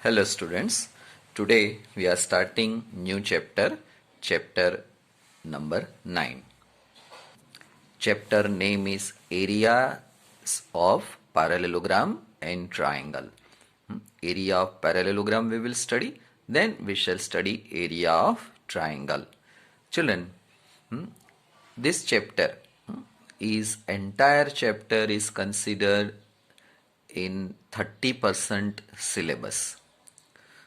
Hello students, today we are starting new chapter number 9. Chapter name is Areas of Parallelogram and Triangle. Area of parallelogram we will study, then we shall study area of triangle. Children, this chapter is entire chapter is considered in 30% syllabus.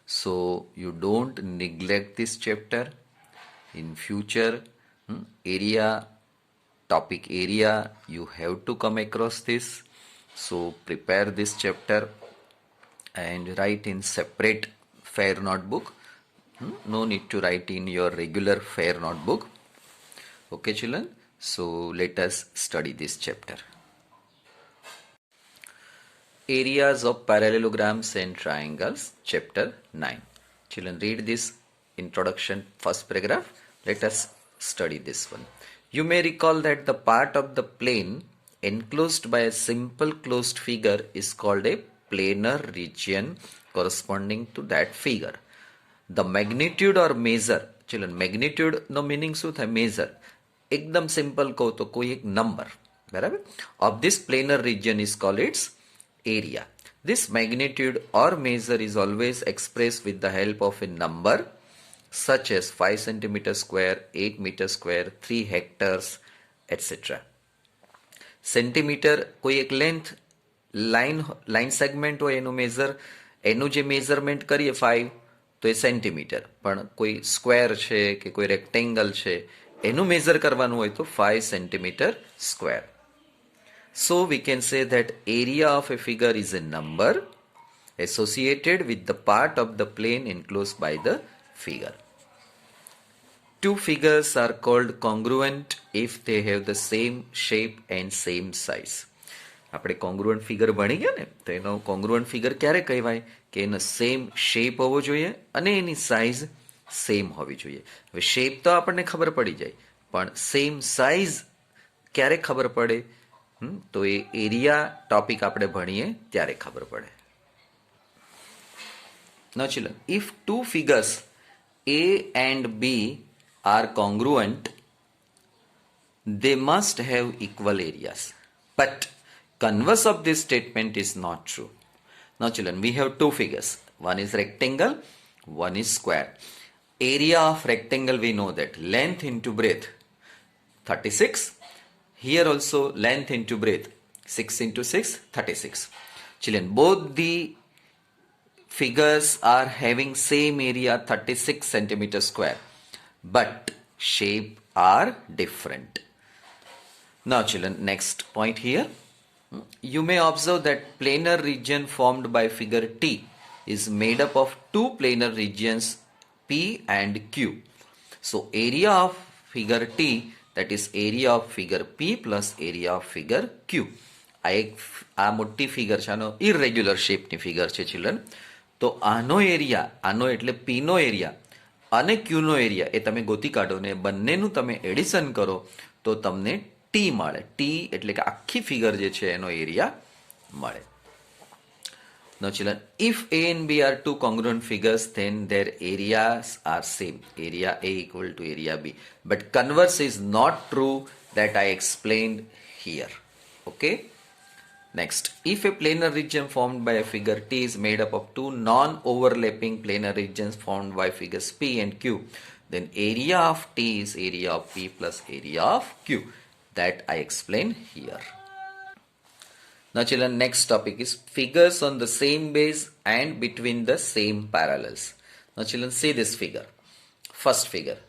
So you don't neglect this chapter. In future, topic area, you have to come across this. So prepare this chapter and write in separate fair notebook. No need to write in your regular fair notebook. Okay, children. So let us study this chapter. Areas of parallelograms and triangles, chapter 9. Children, read this introduction, first paragraph. Let us study this one. You may recall that the part of the plane enclosed by a simple closed figure is called a planar region corresponding to that figure. The magnitude or measure, children, magnitude no meaning શું થાય? measure. એકદમ simple કહો તો કોઈ એક number, બરાબર, of this planar region is called its area. This magnitude or measure is always expressed with the help of a number such as 5 cm square, 8 meter square, 3 hectares, etc. Centimetre કોઈ એક length line segment હોય એનું measure, એનું જે measurement કરીએ 5 તો એ centimetre, પણ કોઈ સ્ક્વેર છે કે કોઈ રેક્ટેંગલ છે એનું મેઝર કરવાનું હોય તો 5 centimetre square. So we can say that area of a figure is a number associated with the part of the plane enclosed by the figure. Two figures are called congruent if they have the same shape and same size. આપણે કોંગ્રુઅન્ટ figure ભણી ગયા ને, તો એનો કોંગ્રુઅન્ટ figure ક્યારે કહેવાય? કે એનો સેમ શેપ હોવો જોઈએ અને એની સાઇઝ સેમ હોવી જોઈએ. હવે શેપ તો આપણને ખબર પડી જાય, પણ સેમ સાઇઝ ક્યારે ખબર પડે? તો એ એરિયા ટોપિક આપણે ભણીએ ત્યારે ખબર પડે. Now children, if two figures A and B are congruent, they must have equal areas. But converse of this statement is not true. Now children, we have two figures. One is rectangle, one is square. Area of rectangle, we know that length into breadth 36. Here also length into breadth 6 into 6 36. Children, both the figures are having same area 36 centimeter square, but shape are different. Now children, next point here. You may observe that planar region formed by figure T is made up of two planar regions P and Q. So area of figure T, that is area of figure P plus area of figure Q. આ મોટી figure છે, આનો irregular શેપની figure છે children. તો આનો area, આનો એટલે P નો area અને Q નો એરિયા એ તમે ગોતી કાઢો ને બંનેનું તમે એડિશન કરો તો તમને T મળે. T એટલે કે આખી ફિગર જે છે એનો એરિયા મળે. Now children, if A and B are two congruent figures, then their areas are same. Area A equal to area B. But converse is not true, that I explained here. Okay. Next, if a planar region formed by a figure T is made up of two non-overlapping planar regions formed by figures P and Q, then area of T is area of P plus area of Q. That I explained here. Now children, next topic is figures on the same base and between the same parallels. Now children, see this figure. First figure.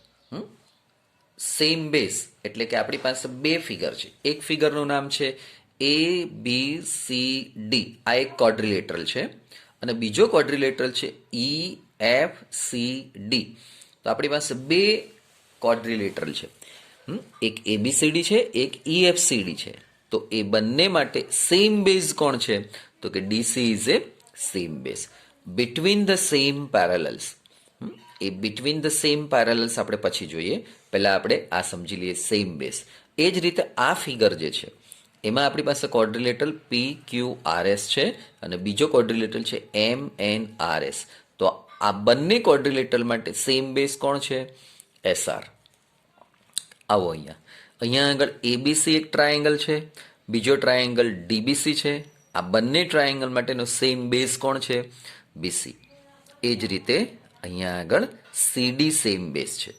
Same base એટલે કે આપણી પાસે બે figure છે. એક ફિગરનું નામ છે ABCD. આ એક ક્વોડ્રિલેટરલ છે અને બીજો ક્વોડ્રિલેટરલ છે EFCD. તો આપણી પાસે બે ક્વોડ્રિલેટરલ છે. એક ABCD છે, એક EFCD છે. તો એ બંને માટે સેમ બેઝ કોણ છે? તો કે DC is a same base. Between the same parallels, એ બિટવીન ધ સેમ પેરેલલ્સ આપણે પછી જોઈએ, પહેલા આપણે આ સમજી લઈએ સેમ બેઝ. એ જ રીતે આ ફિગર જે છે એમાં આપણી પાસે ક્વોડ્રિલેટરલ PQRS છે અને બીજો ક્વોડ્રિલેટરલ છે MNRS. તો આ બંને ક્વોડ્રિલેટરલ માટે સેમ બેઝ કોણ છે? SR. આવો અહીંયા આગળ ABC એક ટ્રાયેંગલ છે, બીજો ટ્રાયેંગલ DBC છે. આ બંને ટ્રાયેંગલ માટેનો સેમ બેઝ કોણ છે? BC. એ જ રીતે અહીંયા આગળ CD સેમ બેઝ છે,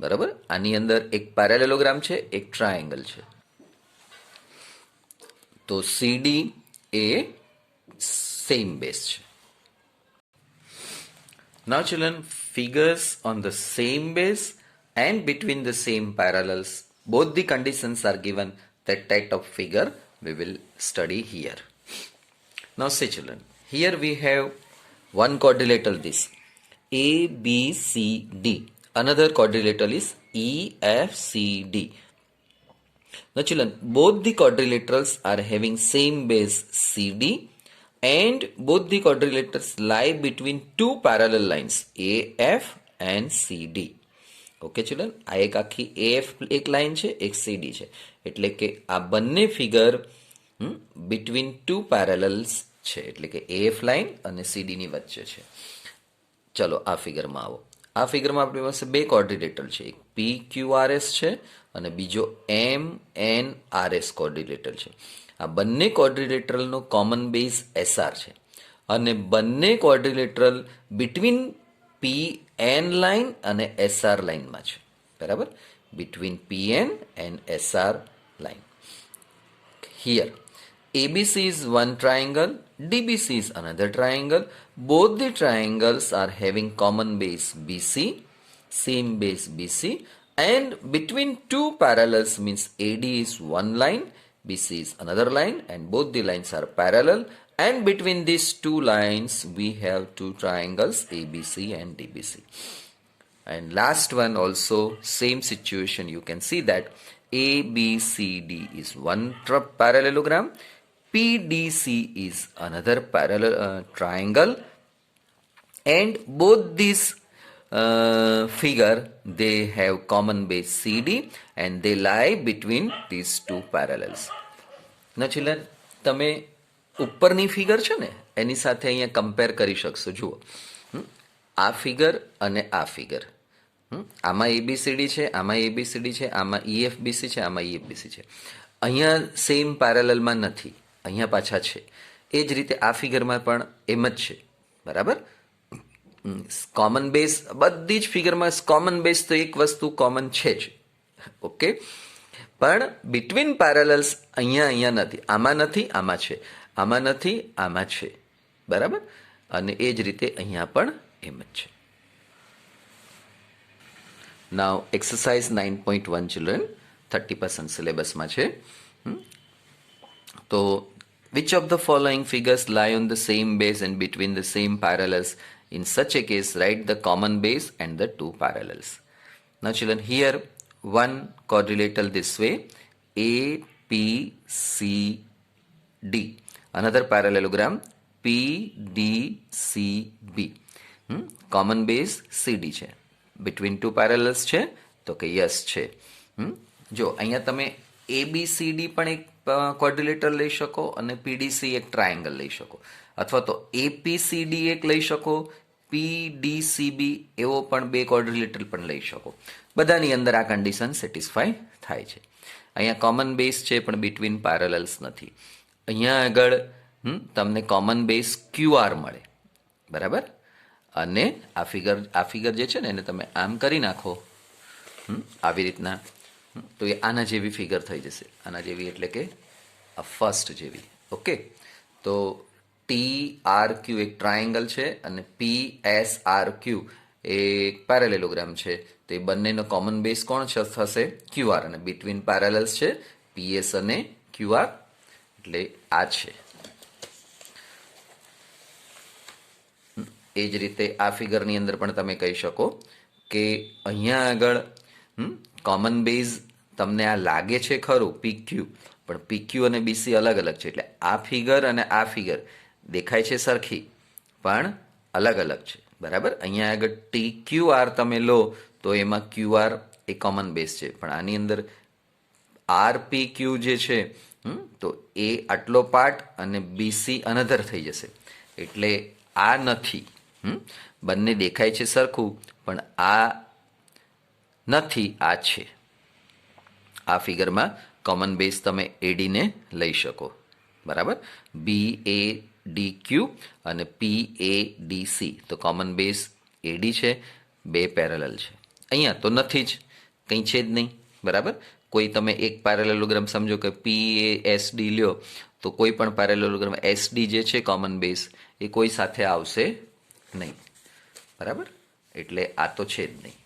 બરાબર. આની અંદર એક પેરેલેલોગ્રામ છે, એક ટ્રાયેંગલ છે. તો CD એ સેમ બેઝ છે. Now children, figures on the same base and between the same parallels, both the conditions are given. That type of figure we will study here. Now see children, here we have one quadrilateral this ABCD, another quadrilateral is EFCD. Now children, both the quadrilaterals are having same base CD and both the quadrilaterals lie between two parallel lines AF and CD. Okay children, આ એક આખી AF એક line છે, એક CD છે, એટલે કે આ બંને ફિગર બિટવીન ટુ પેરેલલ્સ છે, એટલે કે AF લાઈન અને CD ની વચ્ચે છે. ચલો આ ફિગરમાં આવો. આ ફિગરમાં આપણી પાસે બે ક્વોડ્રિલેટરલ છે, એક PQRS છે અને બીજો MNRS ક્વોડ્રિલેટરલ છે. આ બંને ક્વોડ્રિલેટરલનો કોમન બેઝ SR છે અને બંને ક્વોડ્રિલેટરલ બિટવીન PN લાઇન અને SR લાઇનમાં છે, બરાબર. Between PN and SR line. Here ABC is one triangle, DBC is another triangle. Both the triangles are having common base BC, same base BC, and between two parallels means AD is one line, BC is another line, and both the lines are parallel, and between these two lines we have two triangles ABC and DBC. And last one also same situation, you can see that ABCD is one parallelogram, PDC is another parallel triangle, and both these figure they have common base CD and they lie between these two parallels. Now children, તમે ઉપરની figure છે ને એની સાથે અહીંયા compare કરી શકશો. જુઓ, આ ફિગર અને આ ફિગર, આમાં ABCD છે, આમાં ABCD છે, આમાં EFBC છે, આમાં EFBC છે. અહીંયા સેમ પેરેલલમાં નથી, અહીંયા પાછા છે. એ જ રીતે આ ફિગરમાં પણ એમ જ છે, બરાબર. કોમન બેઝ બધી જ ફિગરમાં કોમન બેઝ તો એક વસ્તુ કોમન છે જ, ઓકે. પણ બિટવીન પેરેલલ્સ અહીંયા નથી, આમાં નથી, આમાં છે, આમાં નથી, આમાં છે, બરાબર. અને એ જ રીતે અહીંયા પણ એમ જ છે. નાઉ એક્સરસાઇઝ 9.1 ચિલ્ડ્રન 30% સિલેબસમાં છે. તો which of the following figures lie on the same base and between the same parallels? In such a case, write the common base and the two parallels. Now children, here one quadrilateral this way APCD, another parallelogram PDCB. Common base CD છે, between two parallels છે, તો કે yes છે. જો અહીંયા તમે ABCD પણ એક ક્વોડ્રિલેટર લઈ શકો અને PDC એક ટ્રાયેંગલ લઈ શકો, અથવા તો APCD એક લઈ શકો, PDCB એવો પણ બે ક્વોડ્રિલેટર પણ લઈ શકો. બધાની અંદર આ કન્ડિશન સેટિસ્ફાય થાય છે. અહીંયા કોમન બેઝ છે પણ બિટવીન પેરેલલ્સ નથી. અહીંયા આગળ તમને કોમન બેઝ QR મળે, બરાબર. અને આ ફિગર જે છે ને એને તમે આમ કરી નાખો આવી રીતના, તો એ આના જેવી ફિગર થઈ જશે. આના જેવી એટલે કે આ ફર્સ્ટ જેવી, ઓકે. તો TRQ એક ટ્રાયેંગલ છે અને PSRQ એ પેરેલેલોગ્રામ છે. તો એ બંનેનો કોમન બેઝ કોણ થશે? QR. અને બિટવીન પેરેલલ્સ છે PS અને QR, એટલે આ છે. એ જ રીતે આ ફિગરની અંદર પણ તમે કહી શકો કે અહીંયા આગળ કોમન બેઝ તમને આ લાગે છે ખરું PQ, પણ PQ અને BC અલગ અલગ છે. એટલે આ ફિગર અને આ ફિગર દેખાય છે સરખી પણ અલગ અલગ છે, બરાબર. અહીંયા આગળ TQR તમે લો તો એમાં QR એ કોમન બેઝ છે, પણ આની અંદર RPQ જે છે તો એ આટલો પાર્ટ અને BC અનધર થઈ જશે. એટલે આ નથી. બંને દેખાય છે સરખું, પણ આ નથી, આ છે. આ ફિગરમાં કોમન બેઝ તમે એડીને લઈ શકો. બરાબર. BADQ અને PADC તો કોમન બેઝ એડી છે, બે પેરેલલ છે. અહીંયા તો નથી જ, કંઈ છે જ નહીં. બરાબર. કોઈ તમે એક પેરેલેલોગ્રામ સમજો કે PASD લ્યો તો કોઈ પણ પેરેલેલોગ્રામ SD જે છે કોમન બેઝ એ કોઈ સાથે આવશે નહીં. બરાબર. એટલે આ તો છે જ નહીં.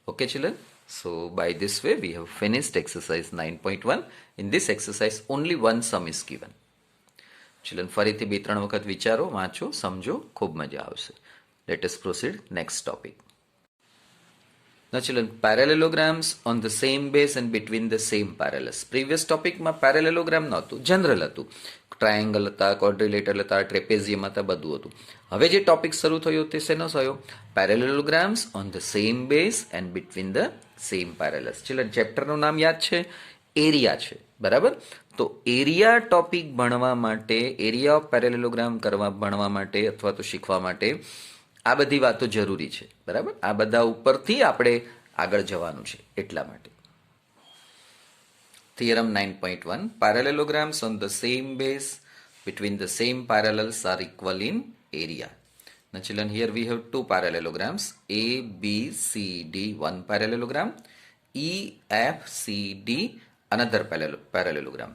Okay, children. So by this way we have finished exercise 9.1. In this exercise only one sum is given. Children, ફરીથી 2-3 વખત વિચારો, વાંચો, સમજો, ખૂબ મજા આવશે. Let us proceed next topic. Now children, parallelograms on the same base and between the same parallels. Previous topic માં parallelogram નહોતું, જનરલ હતું. ટ્રાયેંગલ હતા, ક્વોડ્રિલેટરલ હતા, ટ્રેપેઝિયમ હતા, બધું હતું. હવે જે ટોપિક શરૂ થયો તે શેનો થયો? Parallelograms on the same base and between the same parallels. Children, ચેપ્ટરનું નામ યાદ છે? એરિયા છે. બરાબર. તો એરિયા ટોપિક ભણવા માટે, એરિયા ઓફ પેરેલેલોગ્રામ ભણવા માટે અથવા તો શીખવા માટે આ બધી વાતો જરૂરી છે. બરાબર. આ બધા ઉપરથી આપણે આગળ જવાનું છે, એટલા માટે. Theorem 9.1. Parallelograms on the same base between the same parallels are equal in area. Now children, here we have two parallelograms, ABCD, one parallelogram, EFCD, another parallelogram.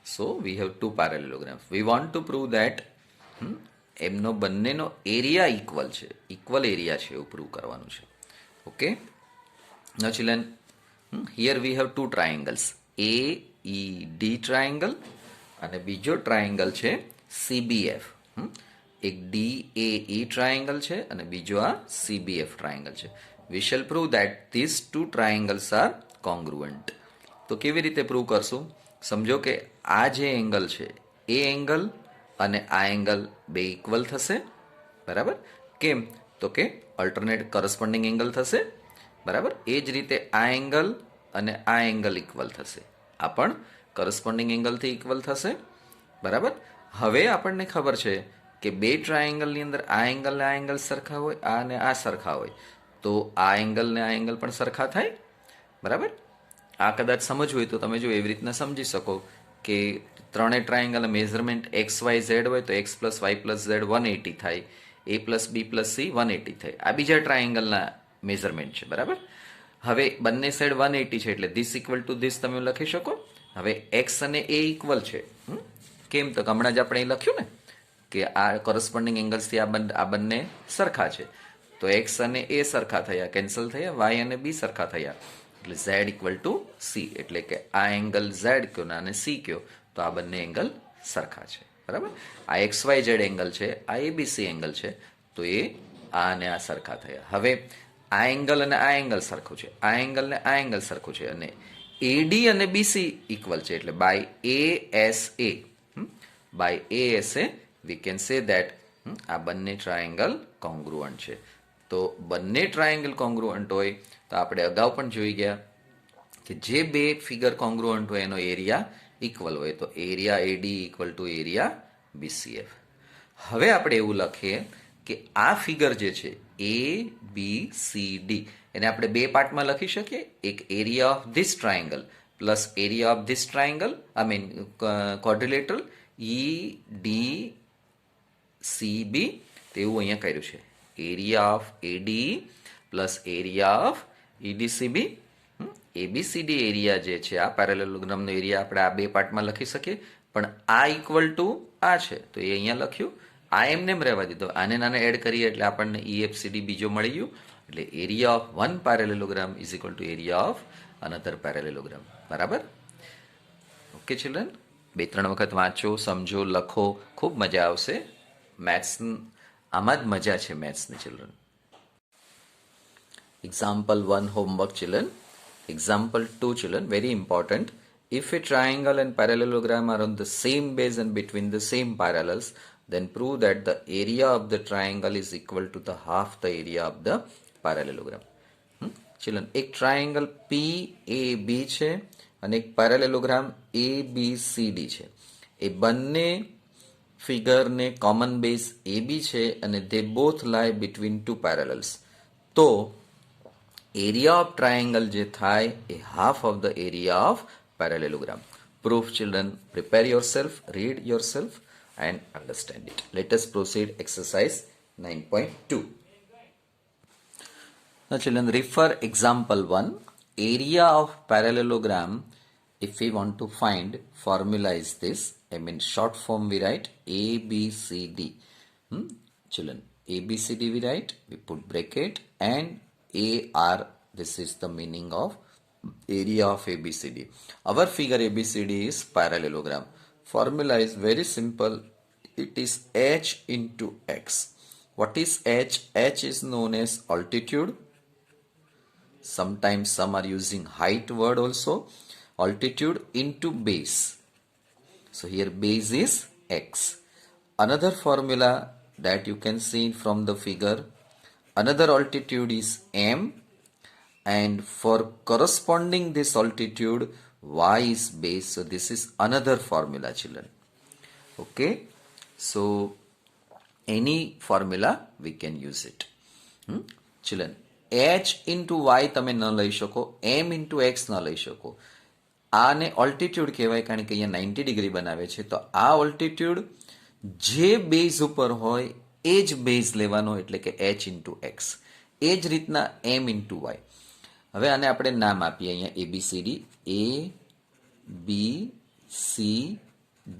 So we have two parallelograms. We want to prove that એમનો બંનેનો area equal છે, equal area છે એવું prove કરવાનું છે. Okay. Now children, here we have two triangles, AED triangle અને બીજો triangle છે CBF. એક DAE triangle છે અને બીજો આ CBF triangle છે. We shall prove that these two triangles are congruent. તો કેવી રીતે પ્રૂવ કરશું? સમજો કે આ જે એંગલ છે એ એંગલ અને આ એંગલ બે ઇક્વલ થશે. બરાબર. કેમ? તો કે અલ્ટરનેટ કરસ્પોન્ડિંગ એંગલ થશે. બરાબર. એ જ રીતે આ એંગલ અને આ એંગલ ઇક્વલ થશે. આ પણ કરસ્પોન્ડિંગ એંગલથી ઇક્વલ થશે. બરાબર. હવે આપણને ખબર છે કે બે ટ્રાયેંગલની અંદર આ એંગલ ને આ એંગલ સરખા હોય, આ ને આ સરખા હોય, તો આ એંગલ ને આ એંગલ પણ સરખા થાય. બરાબર. આ કદાચ સમજવું હોય તો તમે જો એવી રીતના સમજી શકો કે ત્રણેય ટ્રાયેંગલ મેઝરમેન્ટ XYZ હોય તો X + Y + Z 180 થાય, A + B + C 180 થાય. આ બીજા ટ્રાયેંગલના મેઝરમેન્ટ છે. બરાબર. હવે બંને સાઈડ 180 છે એટલે ધીસ ઇક્વલ ટુ ધીસ તમે લખી શકો. હવે X અને A ઇક્વલ છે. કેમ? તો હમણાં જ આપણે લખ્યું ને કે આ કોરસ્પોન્ડિંગ એંગલ્સથી આ બંને સરખા છે, તો X અને A સરખા થયા, કેન્સલ થયા, Y અને B સરખા થયા, એટલે Z ઇક્વલ ટુ C. એટલે કે આ એંગલ Z કયો અને C કયો, તો આ બંને એંગલ સરખા છે. બરાબર. આ XYZ એંગલ છે, આ ABC એંગલ છે, તો એ આ અને આ સરખા થયા. હવે આ એંગલ અને આ એંગલ સરખું છે, આ એંગલ ને આ એંગલ સરખું છે, અને AD અને BC ઇક્વલ છે. એટલે by ASA we can say that આ બંને ટ્રાયેંગલ કોંગ્રુઅન્ટ છે. તો બંને ટ્રાયેંગલ કોંગ્રુઅન્ટ હોય તો આપણે અગાઉ પણ જોઈ ગયા કે જે બે ફિગર કોંગ્રુઅન્ટ હોય એનો એરિયા ઇક્વલ હોય, તો area AD equal to area BCF. હવે આપણે એવું લખીએ કે આ ફિગર જે છે ABCD એને આપણે બે પાર્ટમાં લખી શકીએ. એક area of this triangle plus area of this triangle, I mean quadrilateral EDCB, તેવું અહીંયા કર્યું છે. Area of ADE plus area of EDCB. ABCD area જે છે આ પેરેલેલોગ્રામનો એરિયા આપણે આ બે પાર્ટમાં લખી શકીએ, પણ આ ઇક્વલ ટુ આ છે તો એ અહીંયા લખ્યું. આ એમને એમ રહેવા દીધો, આને નાને એડ કરીએ એટલે આપણને EFCD બીજો મળી ગયું. એટલે area of one parallelogram is equal to area of another parallelogram. બરાબર. ઓકે ચિલ્ડ્રન, 2-3 વખત વાંચો, સમજો, લખો, ખૂબ મજા આવશે. મેથ્સ આમાં જ મજા છે મેથ્સની children. Example 1 homework children. Example 2 children, very important. If a triangle and parallelogram are on the same base and between the same parallels, then prove that the area of the triangle is equal to the half the area of the parallelogram. Children એક triangle પી એ B છે અને એક parallelogram એ B C D છે. એ બંને ફિગરને common base એ B છે અને they both lie between two parallels. તો area of triangle જે થાય એ half of the area of parallelogram. Proof, children. Prepare yourself, read yourself, and understand it. Let us proceed. Exercise 9.2. Now, children, refer example 1. Area of parallelogram. If we want to find, formula is this. I mean, short form we write A, B, C, D. Children, A, B, C, D we write. We put bracket and A, R. This is the meaning of area of ABCD. Our figure ABCD is parallelogram. Formula is very simple. It is h into x. What is h? H is known as altitude. Sometimes some are using height word also. Altitude into base. So here base is x. Another formula that you can see from the figure. Another altitude is m. And for corresponding this altitude, y is base. So this is another formula, children. Okay. So any formula we can use it. Children, h into y તમે ન લઈ શકો, m into x ન લઈ શકો. આને ઓલ્ટિટ્યુડ કહેવાય કારણ કે અહીંયા 90 ડિગ્રી બનાવે છે. તો આ ઓલ્ટિટ્યુડ જે બેઝ ઉપર હોય એ જ બેઝ લેવાનો, એટલે કે h into x. એ જ રીતના m into y. હવે આને આપણે નામ આપીએ અહીંયા ABCD. A B C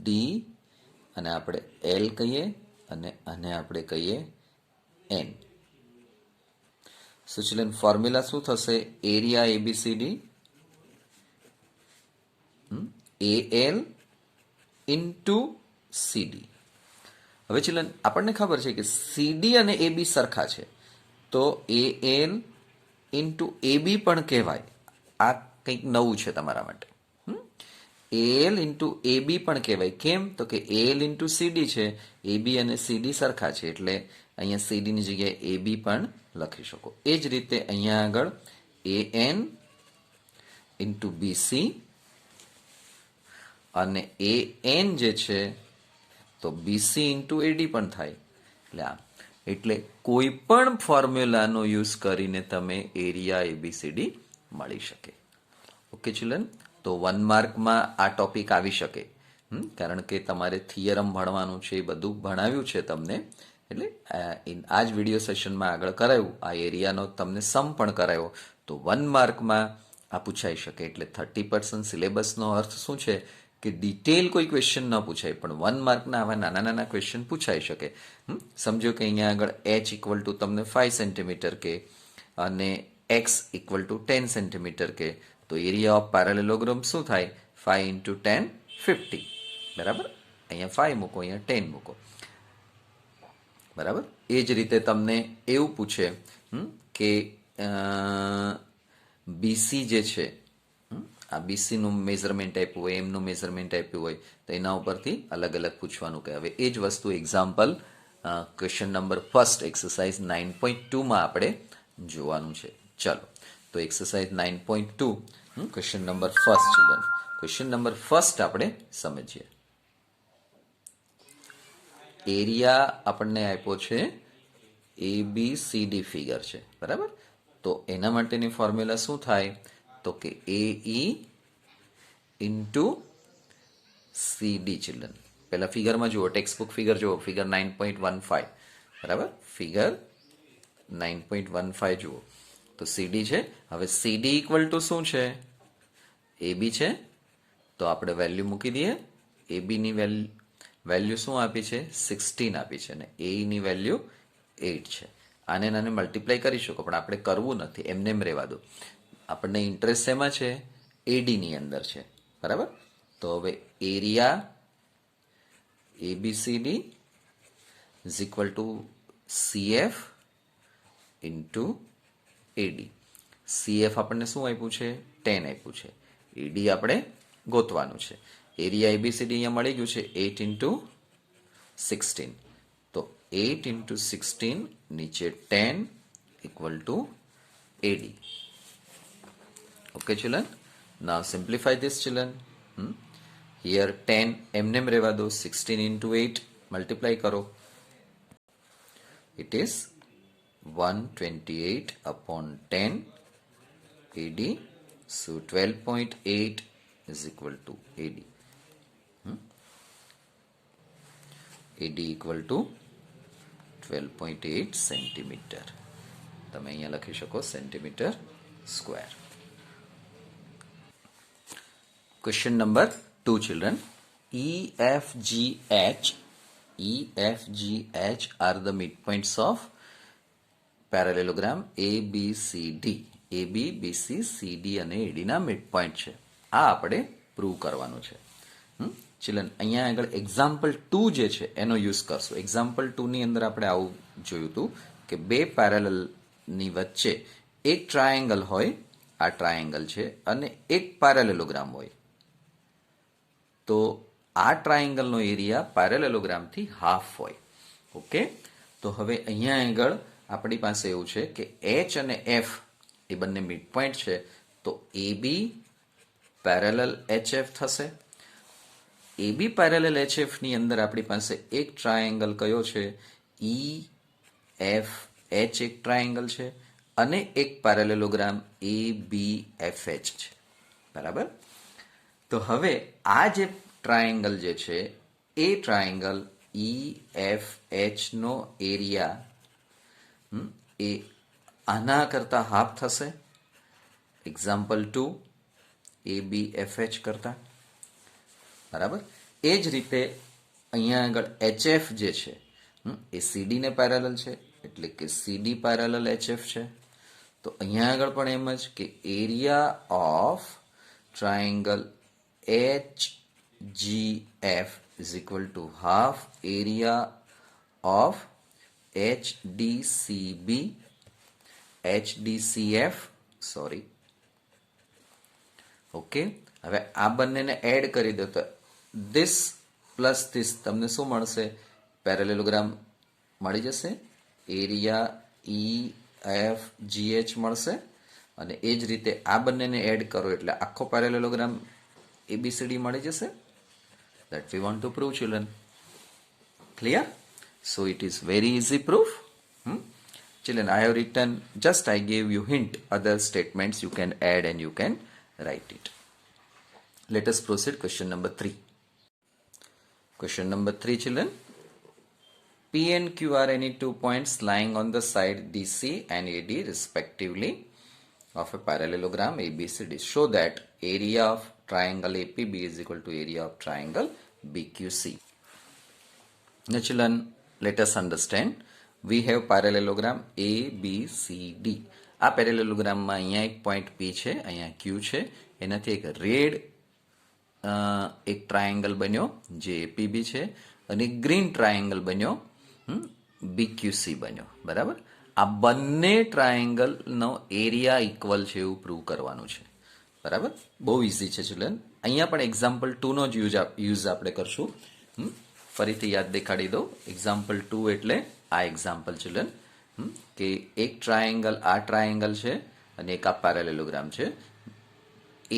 D અને આપણે L કહીએ અને આને આપણે કહીએ N. સો ચિલ્ડ્રન ફોર્મ્યુલા શું થશે? Area ABCD AL into CD. હવે ચિલ્ડ્રન આપણને ખબર છે કે CD અને AB સરખા છે, તો AL ઇન્ટુ AB પણ કહેવાય. આ કંઈક નવું છે તમારા માટે. AL ઇન્ટુ AB પણ કહેવાય. કેમ? તો કે AL ઇન્ટુ CD છે, AB અને CD સરખા છે, એટલે અહીંયા CD ની જગ્યાએ AB પણ લખી શકો. એ જ રીતે અહીંયા આગળ AN ઇન્ટુ BC અને AN જે છે તો BC ઇન્ટુ AD પણ થાય. એટલે આ એટલે કોઈ પણ ફોર્મ્યુલાનો યુઝ કરીને તમે એરિયા ABCD મળી શકે. ઓકે ચિલ્ડ્રન, તો 1 માર્કમાં આ ટોપિક આવી શકે, કારણ કે તમારે થિયરમ ભણવાનું છે, એ બધું ભણાવ્યું છે તમને. એટલે આ જ વિડીયો સેશનમાં આગળ કરાયું, આ એરિયાનો તમને સમ પણ કરાયો, તો 1 માર્કમાં આ પૂછાઈ શકે. એટલે 30% સિલેબસનો અર્થ શું છે કે ડિટેલ કોઈ ક્વેશ્ચન ન પૂછાય, પણ 1 માર્કના આવા નાના નાના ક્વેશ્ચન પૂછાઈ શકે. સમજો કે અહીંયા આગળ h ઇક્વલ ટુ તમને 5 સેન્ટીમીટર કે અને x ઇક્વલ ટુ 10 સેન્ટીમીટર કે, તો એરિયા ઓફ પેરેલેલોગ્રામ શું થાય? 5 ઇન્ટુ 10 50. બરાબર? અહીંયા 5 મૂકો, અહીંયા 10 મૂકો. બરાબર? એ જ રીતે તમને એવું પૂછે કે BC જે છે, આ BCનું મેઝરમેન્ટ આપ્યું હોય, એમનું મેઝરમેન્ટ આપ્યું હોય, તો એના ઉપરથી અલગ અલગ પૂછવાનું કહે. હવે એ જ વસ્તુ example question number first exercise 9.2માં આપણે જોવાનું છે. ચલો, તો exercise 9.2 question number first children. Question number first આપણે સમજીએ. એરિયા આપણને આપ્યો છે ABCD ફિગર છે. બરાબર? તો એના માટેની ફોર્મ્યુલા શું થાય? તો કે AE ઇન્ટુ CD ચિલ્ડ્રન. પહેલા ફિગરમાં જુઓ, ટેક્સ્ટબુક ફિગર જુઓ, ફિગર 9.15. બરાબર? ફિગર 9.15 જુઓ. તો CD છે. હવે CD ઇક્વલ ટુ શું છે? AB છે. તો આપણે વેલ્યુ મૂકી દઈએ. AB ની વેલ્યુ શું આપી છે? 16 આપી છે, અને AE ની વેલ્યુ 8 છે. આને નાને મલ્ટીપ્લાય કરી શકો, પણ આપણે કરવું નથી, એમને એમ રહેવા દો. આપણને ઇન્ટરેસ્ટ શેમાં છે? AD ની અંદર છે. બરાબર? તો હવે area ABCD is equal to CF into AD. CF આપણને શું આપ્યું છે? 10 આપ્યું છે. AD આપણે ગોતવાનું છે. એરિયા ABCD અહીંયા મળી ગયું છે 8 ઇન્ટુ 16. તો 8 ઇન્ટુ 16 નીચે 10 equal to AD. Okay, children. Now simplify this, children. Here 10 એમનેમ રહેવા દો. 16 into 8 multiply કરો. It is 128 upon 10 AD. So 12.8 is equal to AD. AD equal to 12.8 centimetre. તમે અહીંયા લખી શકો centimetre square. Question number 2, children. EFGH are the midpoints of parallelogram ABCD. AB, BC, CD અને AD ના midpoint છે. આ આપણે પ્રૂવ કરવાનું છે. ચિલ્ડ્રન અહીંયા આગળ એક્ઝામ્પલ 2 જે છે એનો યુઝ કરશું. એક્ઝામ્પલ 2 ની અંદર આપણે આવું જોયું હતું કે બે પેરેલલ ની વચ્ચે એક ટ્રાયેંગલ હોય, આ ટ્રાયેંગલ છે, અને એક પેરેલેલોગ્રામ હોય. તો આ ટ્રાયેંગલનો એરિયા પેરેલેલોગ્રામથી હાફ હોય. ઓકે, તો હવે અહીંયા આગળ આપણી પાસે એવું છે કે એચ અને એફ એ બંને મિડ પોઈન્ટ છે. તો એબી પેરેલલ એચએફ થશે. એબી પેરેલલ એચએફ ની અંદર આપણી પાસે એક ટ્રાયેંગલ કયો છે? ઈ એફ એચ એક ટ્રાયેંગલ છે, અને એક પેરેલેલોગ્રામ એ બી એફ એચ છે. બરાબર. તો હવે આ જે ટ્રાયેંગલ જે છે એ ટ્રાયેંગલ ઈ એફ એચ નો એરિયા એ આના કરતા હાફ થશે. એક્ઝામ્પલ 2 એ બી એફ એચ કરતા. બરાબર. એ જ રીતે અહીંયા આગળ એચએફ જે છે એ સીડી ને પેરેલલ છે, એટલે કે સીડી પેરેલલ એચએફ છે. તો અહીંયા આગળ પણ એમ જ કે area of triangle HGF is equal to half area of HDCF. Okay, હવે આ બંનેને એડ કરી દો તો this પ્લસ this તમને શું મળશે? પેરેલેલોગ્રામ મળી જશે. એરિયા EFGH મળશે. અને એ જ રીતે આ બંનેને એડ કરો એટલે આખો પેરેલેલોગ્રામ ABCD મળી જશે. That we want to prove, children. Clear? So it is very easy proof. Children, I have written, just I gave you hint, other statements you can add and you can write it. Let us proceed. Question number 3. Question number 3, children. P and Q are any 2 points lying on the side DC and AD respectively of a parallelogram ABCD. Show that area of triangle APB is equal to area of triangle BQC. Now children, let us understand. We have parallelogram ABCD. આ પેરેલેલોગ્રામમાં અહીંયા એક point P છે, અહીંયા Q છે. એનાથી એક red એક triangle બન્યો જે APB છે, અને ગ્રીન ટ્રાયેંગલ બન્યો BQC બન્યો. બરાબર. આ બંને ટ્રાયેંગલનો એરિયા ઇક્વલ છે એવું પ્રૂવ કરવાનું છે. બરાબર. બહુ ઇઝી છે ચિલ્ડ્રન. અહીંયા પણ એક્ઝામ્પલ 2 નો જ યુઝ આપણે કરશું. ફરીથી યાદ દેખાડી દો. એક્ઝામ્પલ 2 એટલે આ એક્ઝામ્પલ ચિલ્ડ્રન કે એક ટ્રાયેંગલ આ ટ્રાયેંગલ છે અને એક આ પેરેલેલોગ્રામ છે.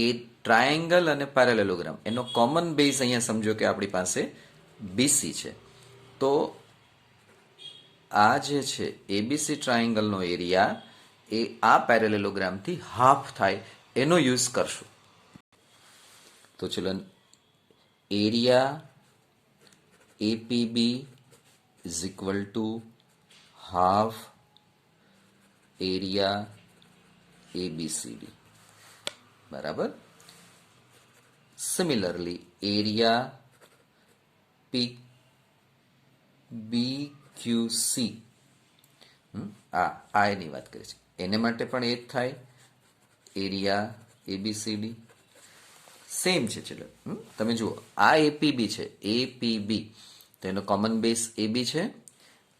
એ ટ્રાયેંગલ અને પેરેલેલોગ્રામ એનો કોમન બેઝ અહીંયા સમજો કે આપણી પાસે BC છે. તો આ જે છે એબીસી ટ્રાયેંગલનો એરિયા એ આ પેરેલેલોગ્રામથી હાફ થાય એનો યુઝ કરશું. તો children, area APB is equal to half area ABCD. બરાબર. સિમિલરલી એરિયા BQC આ એની વાત કરી છે, એને માટે પણ એ જ થાય. એરિયા ABCD સેમ છે. ચલો તમે જુઓ, આ APB છે, APB તો એનો કોમન બેઝ AB છે.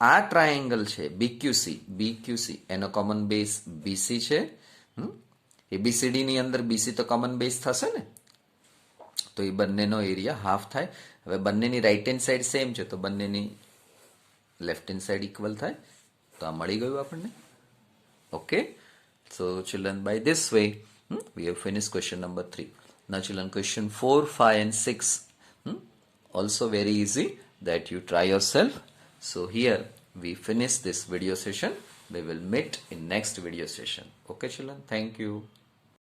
આ ટ્રાયેંગલ છે BQC એનો કોમન બેઝ BC છે. ABCD ની અંદર BC તો કોમન બેઝ થશે ને, તો એ બંનેનો એરિયા હાફ થાય. હવે બંનેની રાઈટ હેન્ડ સાઈડ સેમ છે તો બંનેની લેફ્ટ હેન્ડ સાઈડ ઇક્વલ થાય. તો આ મળી ગયું આપણને. Okay, so children, by this way We have finished question number 3. Now children, question 4, 5 and 6. Also very easy, that you try yourself. So here we finish this video session. We will meet in next video session. Okay children, thank you.